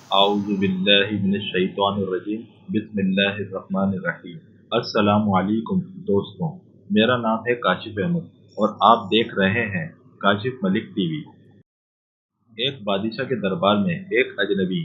अऊज़ु बिल्लाहि मिनश्शैतानिर्रजीम बिस्मिल्लाहिर्रहमानिर्रहीम। अस्सलामु अलैकुम दोस्तों, मेरा नाम है काशिफ अहमद और आप देख रहे हैं काशिफ मलिक टीवी। एक बादशाह के दरबार में एक अजनबी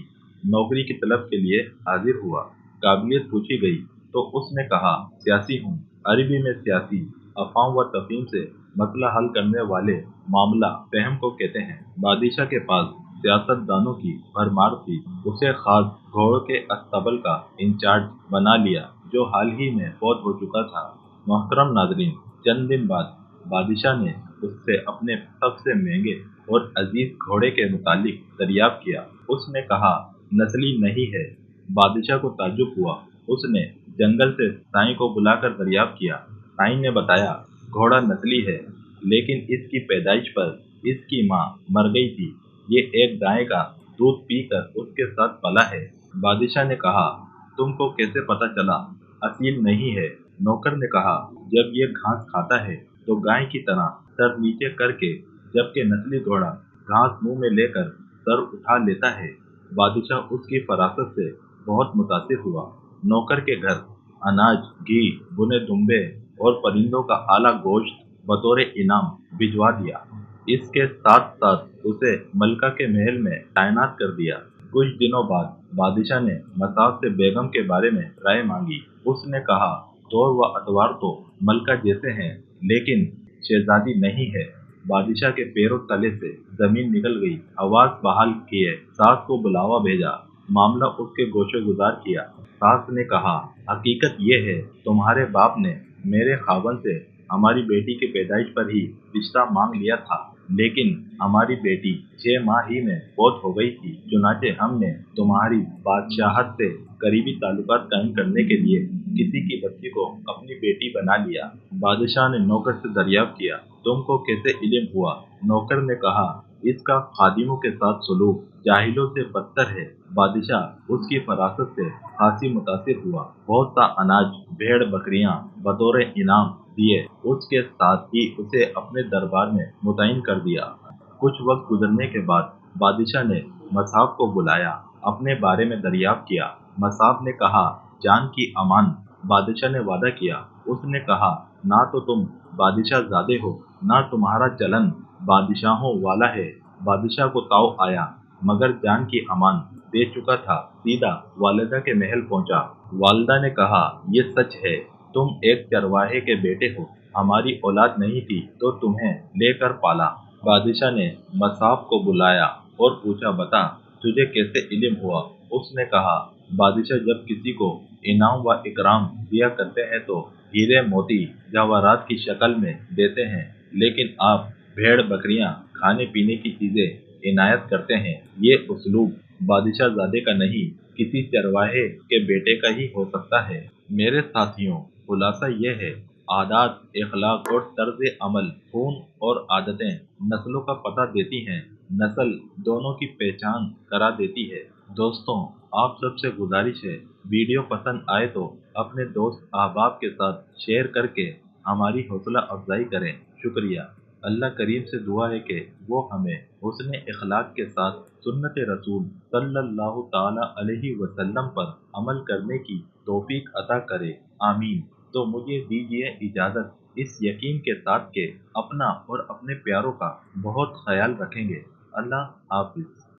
नौकरी की तलब के लिए हाजिर हुआ। काबिलियत पूछी गई तो उसने कहा, सियासी हूँ। अरबी में सियासी अफवाह व तफहीम से मसला हल करने वाले मामला फहम को कहते हैं। बादशाह के पास सियासतदानों की भरमार थी। उसे खास घोड़ों के अस्तबल का इंचार्ज बना लिया जो हाल ही में फौत हो चुका था। मोहतरम नाजरीन, चंद दिन बाद बादशाह ने उससे अपने सबसे महंगे और अजीज घोड़े के मुतालिक दरियाफ्त किया। उसने कहा, नस्ली नहीं है। बादशाह को ताज्जुब हुआ। उसने जंगल से साईं को बुलाकर दरियाफ्त किया। साईं ने बताया, घोड़ा नस्ली है, लेकिन इसकी पैदाइश पर इसकी माँ मर गई थी। ये एक गाय का दूध पीकर उसके साथ पला है। बादशाह ने कहा, तुमको कैसे पता चला? असील नहीं है। नौकर ने कहा, जब ये घास खाता है तो गाय की तरह सर नीचे करके, जबकि नस्ली घोड़ा घास मुंह में लेकर सर उठा लेता है। बादशाह उसकी फरासत से बहुत मुतासिर हुआ। नौकर के घर अनाज, घी, भुने दुम्बे और परिंदों का आला गोश्त बतौर इनाम भिजवा दिया। इसके साथ साथ उसे मलका के महल में तैनात कर दिया। कुछ दिनों बाद बादशाह ने मसाब से बेगम के बारे में राय मांगी। उसने कहा, दौर व अतवार तो मलका जैसे हैं, लेकिन शहजादी नहीं है। बादशाह के पैरों तले से जमीन निकल गई। आवाज बहाल किए सास को बुलावा भेजा। मामला उसके गोशे गुजार किया। सास ने कहा, हकीकत ये है, तुम्हारे बाप ने मेरे खावन से हमारी बेटी की पैदाइश पर ही रिश्ता मांग लिया था, लेकिन हमारी बेटी 6 माह ही में फौत हो गई थी। चुनाचे हमने तुम्हारी बादशाहत से करीबी ताल्लुकात कायम करने के लिए किसी की बच्ची को अपनी बेटी बना लिया। बादशाह ने नौकर से दरियाफ्त किया, तुमको कैसे इल्म हुआ? नौकर ने कहा, इसका खादिमों के साथ सलूक जाहिलों से बदतर है। बादशाह उसकी फरासत से खासी मुतासिर हुआ। बहुत सा अनाज, भेड़ बकरियां बतौर इनाम दिए। उसके साथ ही उसे अपने दरबार में मुतयन कर दिया। कुछ वक्त गुजरने के बाद बादशाह ने मसाब को बुलाया, अपने बारे में दरियाफ्त किया। मसाब ने कहा, जान की अमान। बादशाह ने वादा किया। उसने कहा, ना तो तुम बादशाह ज़ादे हो, ना तुम्हारा चलन बादशाहों वाला है। बादशाह को ताव आया, मगर जान की अमान दे चुका था। सीधा वालिदा के महल पहुंचा। वालिदा ने कहा, ये सच है, तुम एक चरवाहे के बेटे हो। हमारी औलाद नहीं थी तो तुम्हें लेकर पाला। बादशाह ने मसाब को बुलाया और पूछा, बता, तुझे कैसे इल्म हुआ? उसने कहा, बादशाह जब किसी को इनाम व इकराम दिया करते हैं तो हीरे मोती जवाहरात की शक्ल में देते हैं, लेकिन आप भेड़ बकरियां खाने पीने की चीजें इनायत करते हैं। ये उसलूब बादशाह ज़ादे का नहीं, किसी चरवाहे के बेटे का ही हो सकता है। मेरे साथियों, खुलासा यह है, आदात, इखलाक और तर्ज अमल, खून और आदतें नस्लों का पता देती हैं, नस्ल दोनों की पहचान करा देती है। दोस्तों, आप सबसे गुजारिश है, वीडियो पसंद आए तो अपने दोस्त अहबाब के साथ शेयर करके हमारी हौसला अफजाई करें। शुक्रिया। अल्लाह करीम से दुआ है कि वो हमें हुस्न इखलाक के साथ सुन्नत रसूल सल्लल्लाहु ताला अलैहि वसल्लम पर अमल करने की तौफीक अता करे। आमीन। तो मुझे दीजिए इजाज़त, इस यकीन के साथ कि अपना और अपने प्यारों का बहुत ख्याल रखेंगे। अल्लाह हाफिज।